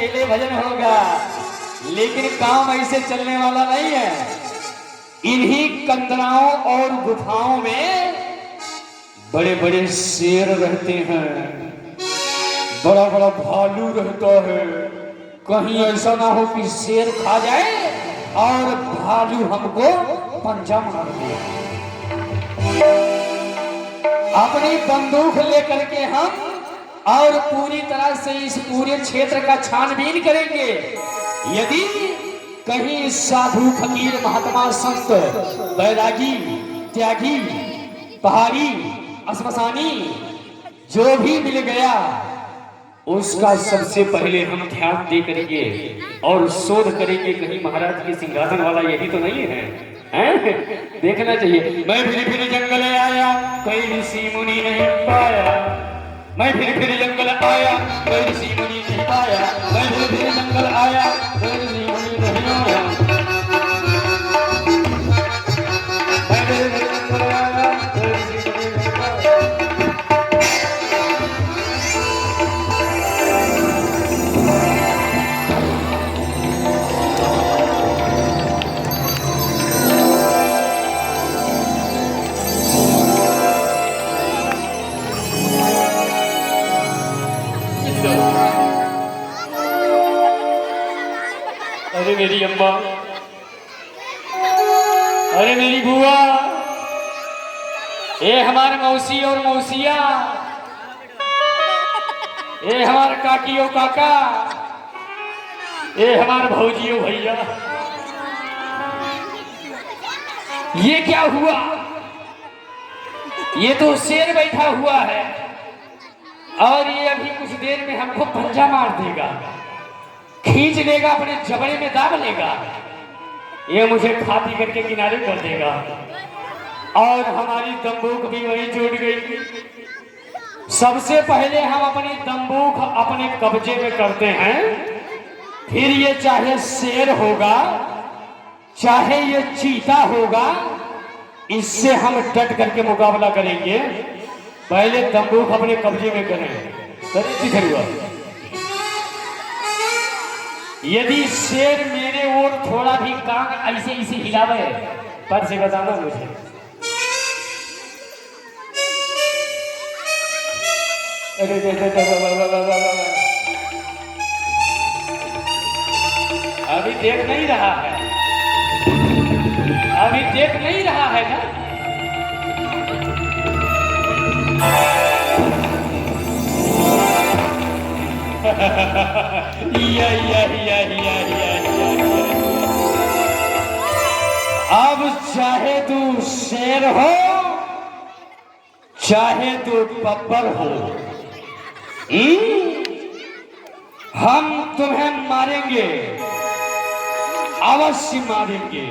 अकेले भजन होगा, लेकिन काम ऐसे चलने वाला नहीं है। इन्हीं कंदराओं और गुफाओं में बड़े बड़े शेर रहते हैं, बड़ा बड़ा भालू रहता है। कहीं ऐसा ना हो कि शेर खा जाए और भालू हमको पंजा मार दे। अपनी बंदूक लेकर के हम और पूरी तरह से इस पूरे क्षेत्र का छानबीन करेंगे। यदि कहीं साधु फकीर महात्मा संत बैरागी त्यागी पहाड़ी श्मशानी जो भी मिल गया, उसका सबसे पहले हम ध्यान दे करेंगे और शोध करेंगे कहीं महाराज के सिंहासन वाला यही तो नहीं है, हैं? देखना चाहिए। मैं फिर जंगल आया, कोई ऋषि मुनि नहीं पाया। मैं फिर जंगल आया, कोई ऋषि मुनि नहीं पाया। मैं फिर जंगल आया, कोई ऋषि मुनि नहीं आया। मैं फिर जंगल आया, कोई ऋषि मुनि नहीं पाया। अरे मेरी अम्मा, अरे मेरी बुआ, ये हमारे मौसी और मौसिया, ये हमारे काकी और काका, ये हमारे भौजी और भैया। ये क्या हुआ? ये तो शेर बैठा हुआ है और ये अभी कुछ देर में हमको पंजा मार देगा, खींच लेगा, अपने जबड़े में दाब लेगा। ये मुझे खाती करके किनारे कर देगा और हमारी दंबूक भी वही जुड़ गई। सबसे पहले हम अपनी दंबूक अपने कब्जे में करते हैं, फिर ये चाहे शेर होगा चाहे ये चीता होगा, इससे हम डट करके मुकाबला करेंगे। पहले दंबूक अपने कब्जे में करें। यदि शेर मेरे ओर थोड़ा भी कान ऐसे ऐसे हिलावे, पर से बताना मुझे। अभी देख नहीं रहा है, अभी देख नहीं रहा है ना। अब चाहे तू शेर हो चाहे तू बब्बर हो, हम तुम्हें मारेंगे, अवश्य मारेंगे।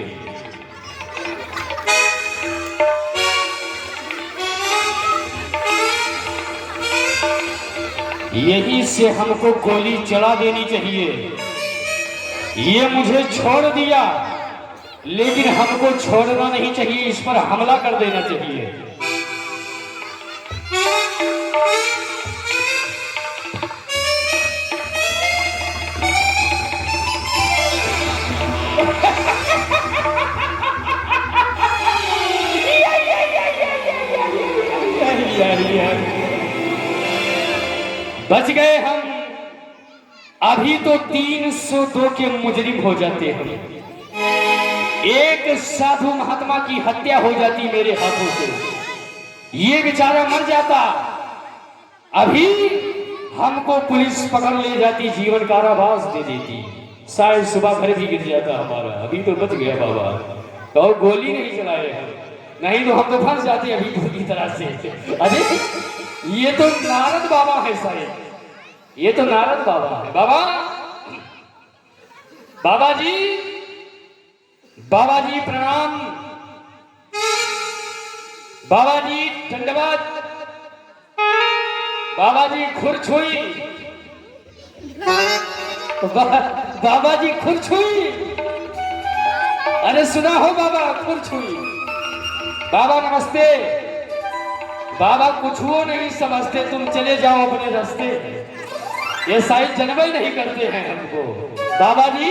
यही से हमको गोली चला देनी चाहिए। ये मुझे छोड़ दिया, लेकिन हमको छोड़ना नहीं चाहिए, इस पर हमला कर देना चाहिए। बच गए हम। अभी तो 302 के मुजरिम हो जाते हैं। एक साधु महात्मा की हत्या हो जाती मेरे हाथों से, ये बेचारा मर जाता। अभी हमको पुलिस पकड़ ले जाती, जीवन कारावास दे देती, शायद सुबह घर भी गिर जाता हमारा। अभी तो बच गया बाबा, तो गोली नहीं चलाए हम, नहीं तो हम तो फंस जाते अभी पूरी तरह से। अरे ये तो नारद बाबा है शायद, ये तो नारद बाबा है। बाबा, बाबा जी, बाबा जी प्रणाम, बाबा जी दंडवत, बाबा जी खुरछुई, बाबा जी खुरछुई। अरे सुना हो बाबा, खुरछुई। बाबा नमस्ते। बाबा कुछ वो नहीं समझते, तुम चले जाओ अपने रास्ते। ये शायद जन्म ही नहीं करते हैं हमको। बाबा जी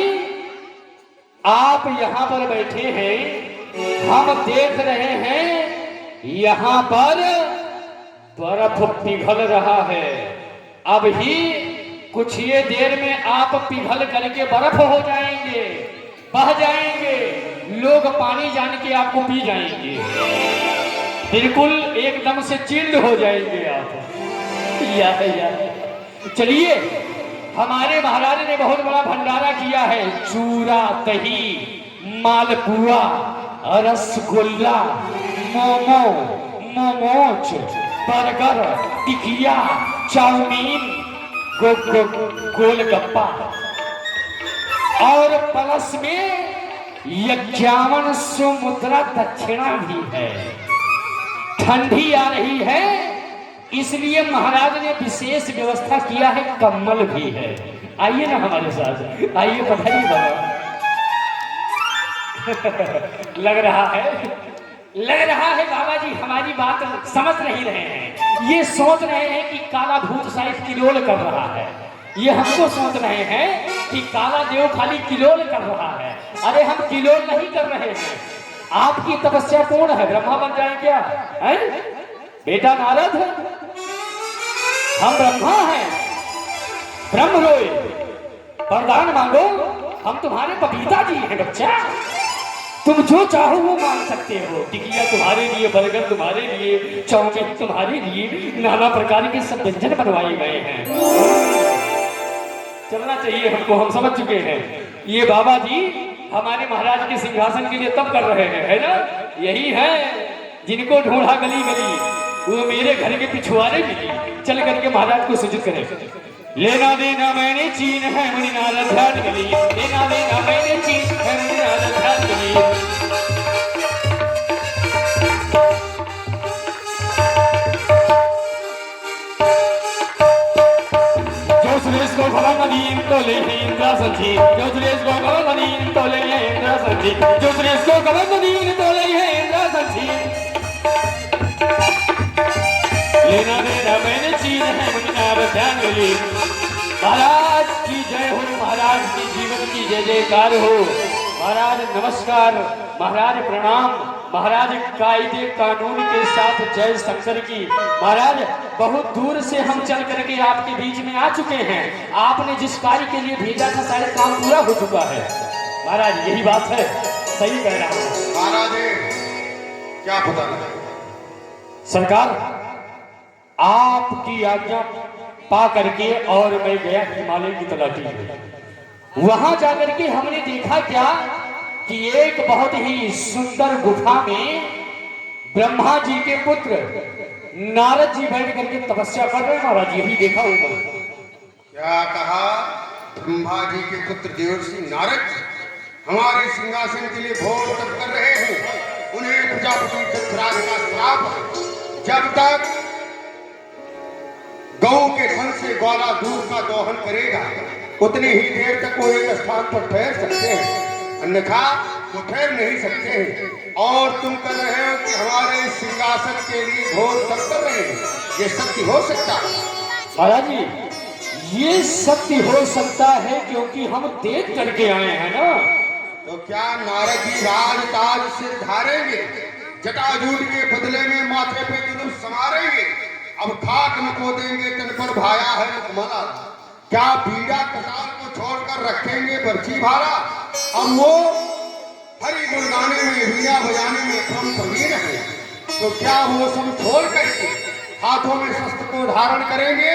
आप यहाँ पर बैठे हैं, हम देख रहे हैं यहाँ पर बर्फ पिघल रहा है। अब ही कुछ ये देर में आप पिघल करके बर्फ हो जाएंगे, बह जाएंगे, लोग पानी जान के आपको पी जाएंगे, बिल्कुल एकदम से चिल्ड हो जाएंगे आप। या चलिए, हमारे महाराज ने बहुत बड़ा भंडारा किया है। चूरा, दही, मालपुआ, रसगुल्ला, मोमो, मोमोज, बर्गर, टिकिया, चाउमीन, गोलगप्पा और प्लस में 5100 मुद्रा दक्षिणा भी है। ठंडी आ रही है इसलिए महाराज ने विशेष व्यवस्था किया है, कम्बल भी है। आइए ना हमारे साथ, आइए पधारिए बाबा। लग रहा है बाबा जी हमारी बात समझ नहीं रहे हैं। ये सोच रहे हैं कि काला भूत शायद किलोल कर रहा है। ये हमको सोच रहे हैं कि काला देव खाली किलोल कर रहा है। अरे हम किलोल नहीं कर रहे हैं, आपकी तपस्या पूर्ण है। ब्रह्मा बन जाए क्या है? बेटा नारद, हम ब्रह्मा हैं, ब्रह्म रोए, वरदान मांगो, हम तुम्हारे पपीता जी हैं बच्चा। तुम जो चाहो वो मांग सकते हो। टिकिया तुम्हारे लिए, बर्गर तुम्हारे लिए, चाउमीन तुम्हारे लिए, नाना प्रकार के सब व्यंजन बनवाए गए हैं। चलना चाहिए हमको, हम समझ चुके हैं। ये बाबा जी हमारे महाराज के सिंहासन के लिए तब कर रहे हैं, है ना? यही है जिनको ढूंढा गली गली, वो मेरे घर के पिछुआरे मिली। चल करके महाराज को सूचित करें। लेना देना मैंने चीन है मुनि नारद ध्यान गली, लेना देना मैंने चीन है मुनि नारद ध्यान गली। जो सुरेश को भला नदीन तो ले इंद्रा संजी, जो सुरेश को भला नदीन तो ले इंद्रा संजी, जो सुरेश को भला नदीन तो ले इंद्रा संजी। लेना देना मैंने चीन है मुनि नारद ध्यान गली। महाराज की जय हो, महाराज की जीवन की जय जयकार हो। महाराज नमस्कार, महाराज प्रणाम। महाराज कायदे कानून के साथ जय शंकर की। महाराज बहुत दूर से हम चल करके आपके बीच में आ चुके हैं। आपने जिस कार्य के लिए भेजा था सारे काम पूरा हो चुका है। महाराज यही बात है, सही कह रहा हूँ। महाराज क्या पता नहीं सरकार, आपकी आज्ञा पा करके और मैं गया हिमालय की तलाशी में। वहां जाकर के हमने देखा क्या कि एक बहुत ही सुंदर गुफा में ब्रह्मा जी के पुत्र नारद जी बैठ करके तपस्या कर रहे हैं। महाराज यही देखा होगा। क्या कहा? ब्रह्मा जी के पुत्र देवर्षि नारद हमारे सिंहासन के लिए घोर तप कर रहे हैं। उन्हें प्रजापति दक्षराज का श्राप है, जब तक गौ के धन से ग्वाला दूध का दोहन करेगा उतनी ही देर तक वो एक स्थान पर ठहर सकते हैं, अन्यथा वो ठहर नहीं सकते हैं। और तुम कर रहे हो कि हमारे सिंहासन के लिए घोर तप कर रहे हैं। ये सत्य हो सकता है? महाराज जी ये सत्य हो सकता है क्योंकि हम देख करके आए हैं ना। तो क्या नारद जी राज ताज सिर धारेंगे, जटाजूट के बदले में माथे पे जुलूस समारेंगे, अब खाक नको देंगे तन पर भाया है मुकमला। क्या बीड़ा कटाल को छोड़कर रखेंगे बर्छी भारा? और वो हरि गुण गाने में, वीणा बजाने में क्रम प्रवीण है, तो क्या वो सब छोड़ करके हाथों में शस्त्र को धारण करेंगे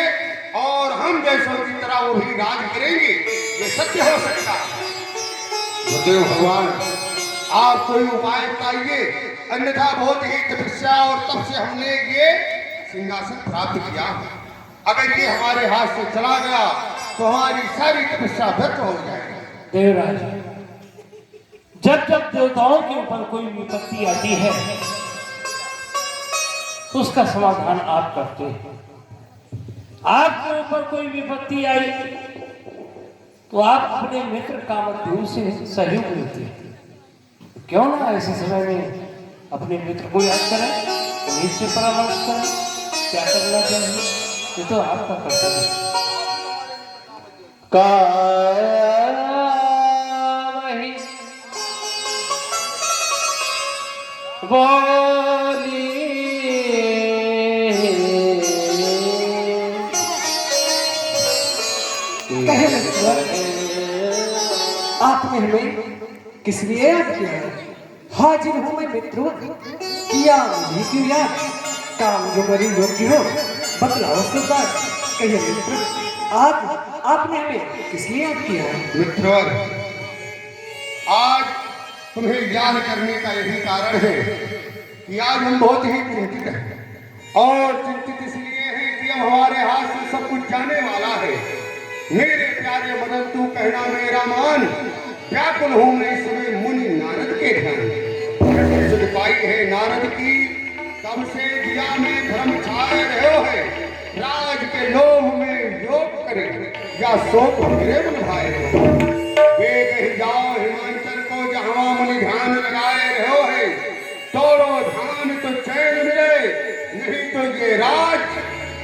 और हम जैसों की तरह वो भी राज करेंगे? ये सत्य हो सकता है? गुरुदेव भगवान आप कोई उपाय बताइए, अन्यथा बहुत ही तपस्या और तप से हमने ये सिंहासन प्राप्त किया। अगर ये हमारे हाथ से चला गया तो हमारी सारी तपस्या व्यर्थ हो जाएगी। देवराज, जब जब देवताओं के ऊपर कोई विपत्ति आती है तो उसका समाधान आप करते हैं। आपके ऊपर कोई विपत्ति आई तो आप अपने मित्र कामदेव से सहयोग लेते हैं। क्यों ना ऐसे समय में अपने मित्र को याद करें, उन्हीं से परामर्श करें क्या करना चाहिए। ये तो आपका कर्तव्य है। वही बोली कहे मित्र, आपने हमें किस लिए याद किया है? हाजिर हूं मैं मित्रों, किया मुझे क्यों याद? काम जो मेरी योग्य हो बतलाओ सरदार। कहिए मित्र, आपने हमें किस लिए याद किया है? मित्रवर, आज तुम्हें याद करने का यही कारण है कि आज हम बहुत ही चिंतित हैं, और चिंतित इसलिए हैं कि अब हमारे हाथ से सब कुछ जाने वाला है। मेरे प्यारे मदन, तू कहना मेरा मान, व्याकुल हूं मैं इस समय मुनि नारद के ध्यान। सुध पाई है नारद की, तब से दिया में भ्रम छाए रहे है। राज के लोभ में योग करे या शोक मेरे मन भाए रहे। वेग ही जाओ हिमांचल को, जहां मुनि ध्यान लगाए रहे है। तोड़ो ध्यान तो चैन मिले, नहीं तो ये राज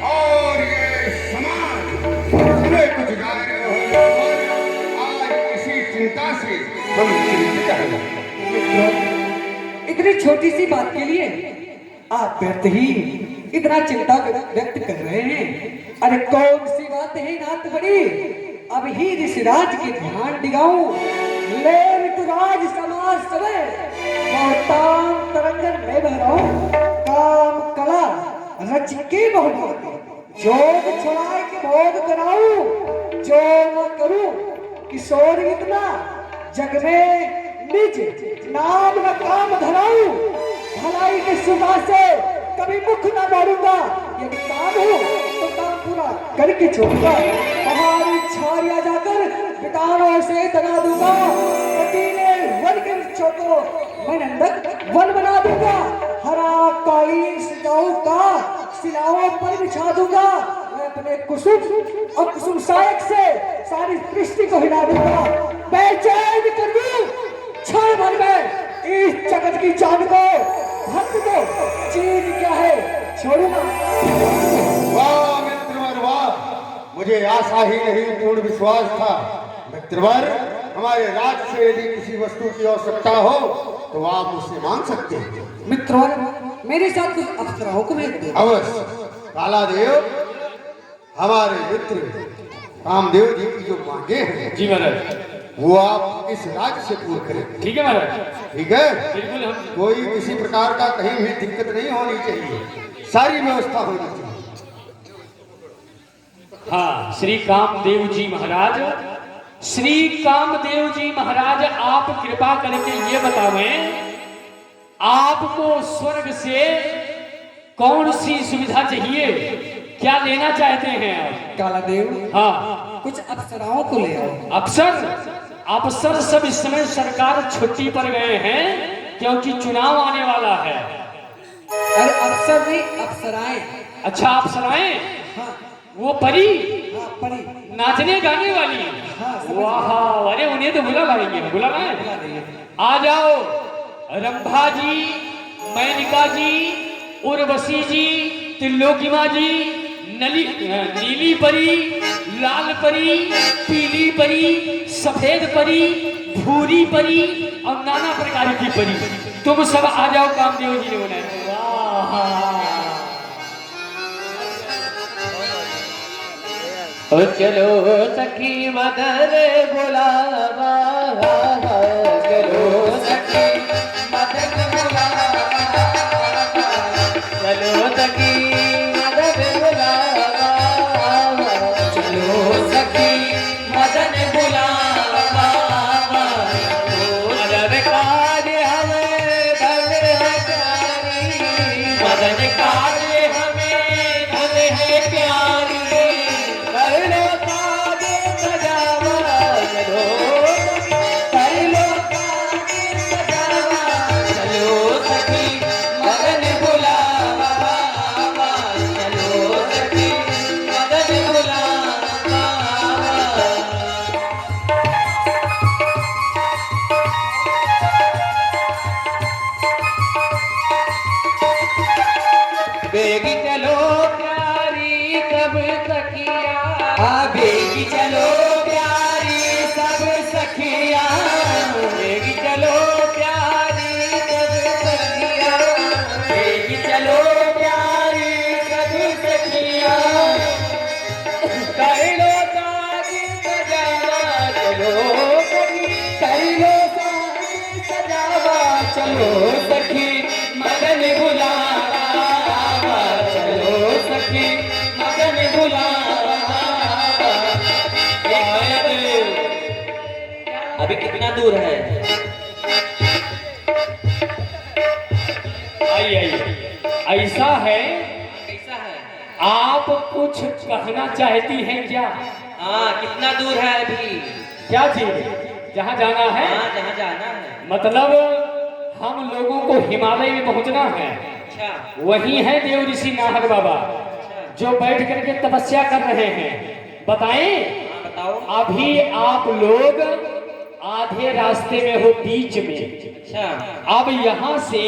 और ये समाज हमें कुछ गाए रहे हो। आज इसी चिंता से हम चिंतित हैं। इतनी छोटी सी बात के लिए आप व्यर्थ ही इतना चिंता व्यक्त कर रहे हैं। अरे कौन सी बात है नाथ बड़ी, अब ही ऋषिराज के ध्यान दिगाऊं। ले ऋतुराज समाज सवे, मौताम तरंगन में बहराऊं। काम कला रच के बहुमत, जोग छुड़ाए के भोग कराऊं। जो न करूं किशोर इतना, जग में निज नाम न काम धराऊं। भलाई के सुबह से कभी मुख न मोड़ूंगा, यदि काम हो तो काम पूरा करके छोड़ूंगा। पहाड़ी छाड़िया जाकर विटानों से दगा दूंगा। कटीले वन के वृक्षों को मैं नंदक वन बना दूंगा। हरा कालीन सिजाओं का शिलाओं पर बिछा दूंगा। मैं अपने कुसुम और कुसुम सायक से सारी सृष्टि को हिला दूंगा। बेचैन कर दूं क्षण भर में इस जगत की जान को। भक्त को चीन क्या है छोड़ूंगा। वाह मित्रवर वाह, मुझे आशा ही नहीं पूर्ण विश्वास था। मित्रवर, हमारे राज से यदि किसी वस्तु की आवश्यकता हो तो आप मुझसे मांग सकते हैं। मित्रों, मेरे साथ कुछ अप्सराओं को भेज दो। अवश्य। कालादेव हमारे मित्र कामदेव जी की जो मांगे हैं जी महाराज, वो आप इस राज्य से पूर्ण करें। ठीक है महाराज, ठीक है? बिल्कुल। हम कोई किसी प्रकार का कहीं भी दिक्कत नहीं होनी चाहिए, सारी व्यवस्था होनी चाहिए। हाँ, श्री कामदेव जी महाराज, श्री कामदेव जी महाराज, आप कृपा करके ये बतावें, आपको स्वर्ग से कौन सी सुविधा चाहिए, क्या लेना चाहते हैं आप? कालादेव, हाँ, कुछ अप्सराओं को ले आओ। अफसर सब इस समय सरकार छुट्टी पर गए हैं, क्योंकि चुनाव आने वाला है। अरे अप्सर नहीं, अप्सराएं। अच्छा, अप्सराएं? हाँ वो परी हाँ, परी नाचने गाने वाली। हाँ, समझ वाह, अरे उन्हें तो बुला लाएंगे, बुला लाएं। आ जाओ, रंभा जी, मैनिका जी, उर्वशी जी, त्रिलोकिमा जी, नीली परी, लाल परी, पीली परी, सफेद परी, भूरी परी और नाना प्रकार की परी, तुम सब आ जाओ, कामदेव जी ने बनाया। चलो सखी मदन बुलावा, चलो सखी मदन बुलावा, चलो सखी मदन बुलावा, चलो सखी मदन बुलावा। मदन काज हमें धन है प्यारी, मदन काज हमें धन है प्यारी। चलो चलो सखी मगन बुलावा, चलो सखी मगन बुलावा। अभी कितना दूर है? ऐसा है, कैसा है? आप कुछ कहना चाहती हैं क्या? हाँ, कितना दूर है अभी? क्या चीज? जहाँ जाना है? हाँ, जहाँ जाना है। मतलब हम लोगों को हिमालय में पहुंचना है। अच्छा। वही है देव ऋषि नाहर बाबा जो बैठ करके तपस्या कर रहे हैं। बताएं? हाँ, बताओ। अभी आप लोग आधे रास्ते में हो, बीच में। अच्छा। अब यहाँ से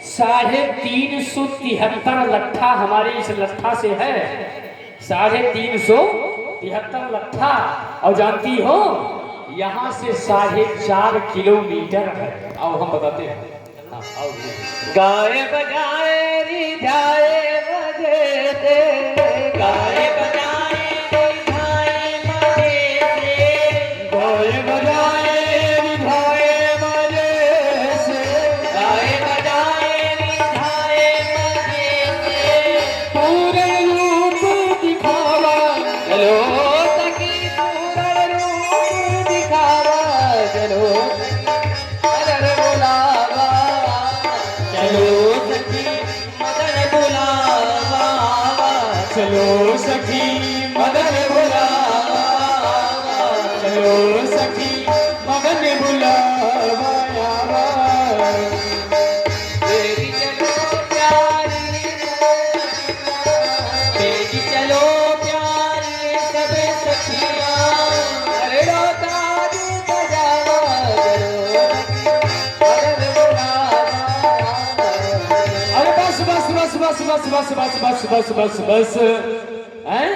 373 लट्ठा हमारे इस लट्ठा से है, 373 लट्ठा। और जानती हो यहाँ से 4.5 किलोमीटर है। अब हम बताते हैं। हाँ, आओ। गाय बजाए रिझाए बजे दे, गाय बजाए रिझाए बजे दे, गाय बजाए रिझाए बजे से, गाय बजाए रिझाए बजे दे, पूरे रूप दिखावा। चलो सखी पूर्ण रूप दिखावा, चलो मदन बुलावा, चलो सखी मदन बुलावा, चलो सखी मगन बुलावा, चलो सखी मगन बुलावा। तेरी चलो प्यारी, तेरी चलो प्यारी सब सखियाँ, अरे ताज सजावा, मदन बुलावा। अरे बस बस बस बस बस बस बस बस बस बस बस हैं?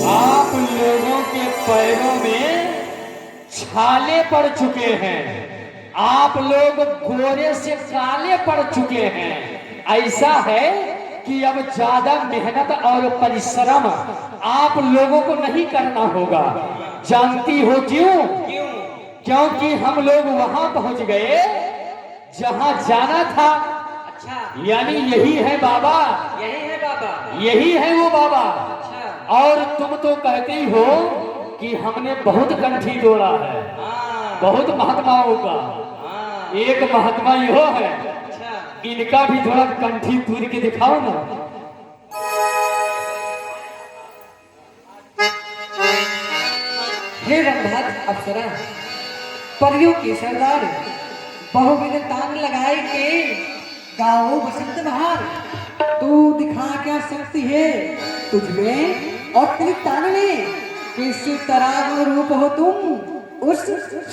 आप लोगों के पैरों में छाले पड़ चुके हैं, आप लोग गोरे से काले पड़ चुके हैं। ऐसा है कि अब ज्यादा मेहनत और परिश्रम आप लोगों को नहीं करना होगा। जानती हो क्यों? क्यों? क्योंकि हम लोग वहां पहुंच गए जहां जाना था। अच्छा, यानी यही है बाबा, यही है बाबा। यही है वो बाबा। अच्छा। और तुम तो कहते ही हो कि हमने बहुत कंठी तोड़ा है, हाँ, बहुत महात्माओं का। हाँ। एक महात्मा यो है, अच्छा। इनका भी थोड़ा कंठी तोड़ के दिखाओ ना। हे रंगभद्र अप्सरा, परियों के सरदार, बहुविध तान लगाए के गाओ बसंत बहार। तू दिखा क्या शक्ति है तुझमें और तेरी तान में, किस तरह का रूप हो तुम उस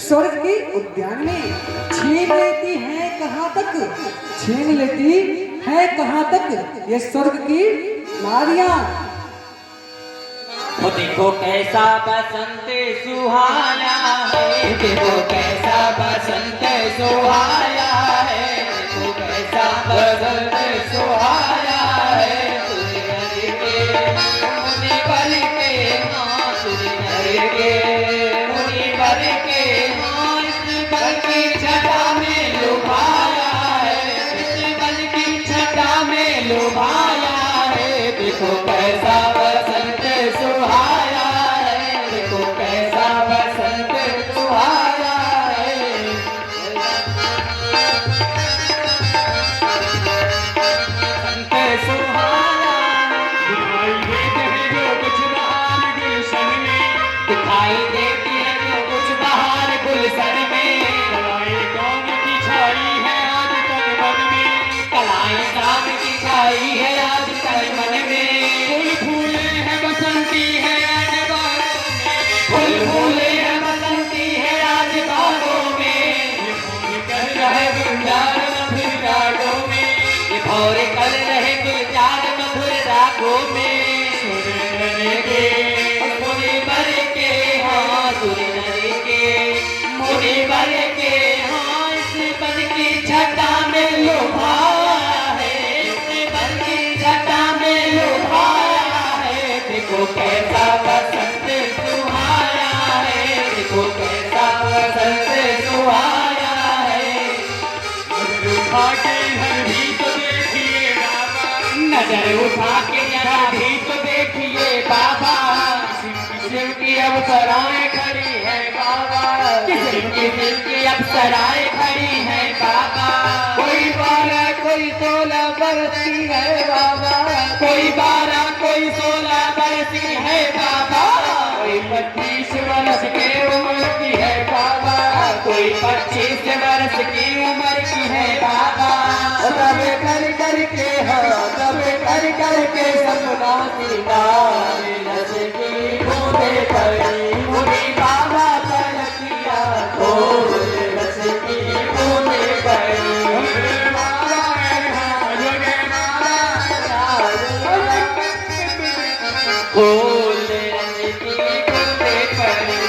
स्वर्ग के उद्यान में। छीन लेती है कहाँ तक, छीन लेती है कहाँ तक ये स्वर्ग की नारियां। वो देखो कैसा बसंत सुहाया है, देखो कैसा बसंत सुहाया है, देखो कैसा बसंत सुहाया है। सुरिनर के मुनि बर के हाँ, सुरिनर के मुनि बर के हाँ, इस बल की छटा में लुभाया है, इस बल की छटा में लुभाया है। देखो कैसा बसंत सुहाया है, देखो कैसा बसंत सुहाया है। बसंत सुहाया दिखाई देती है जो कुछ बहार गुलशन में। कलाएं कौन की छाई है आज तन मन में, कलाएं काम की छाई है आज तन मन में। फूल फूले हैं बसंती है आज बागों में, फूल फूले हैं बसंती है आज बागों में। ये भौर कर रहे गुलजार मधुर रागों में, ये भौर कर रहे गुलजार मधुर रागों में। सुरिनर के मुनि बर के हाँ, सुरिनर के मुनि बर के हाँ, इस बन की छटा में लुभाया है, इस बन की छटा में लुभाया है। देखो कैसा बसंत सुहाया है, देखो कैसा बसंत सुहाया है। नजर उठा के जरा भी तो देखिए बाबा, शिव की अप्सराएं खड़ी है बाबा, शिव की अप्सराएं खड़ी है बाबा। कोई 12 कोई 16 बरसी है बाबा, कोई 12 कोई 16 बरसी है बाबा, कोई 25 वर्ष के उम्र की है बाबा, कोई 25 वर्ष की उम्र की है बाबा। तब कर करके तब कर के सपना की रस की बूंदे पड़ी, मुझे बाबा पलकिया खोल रस की बूंदे पड़ी। खोल रस की बूंदे पड़ी,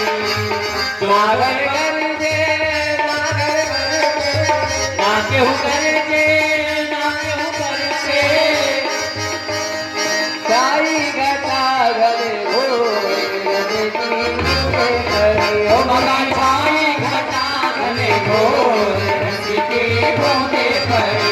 नागर कर दे नागर कर दे, ना केहू कर दे ना केहू कर दे, साई घटा गले हो रस की बूंदे पड़ी। ओ बाबा साई घटा गले हो रस की बूंदे पड़ी।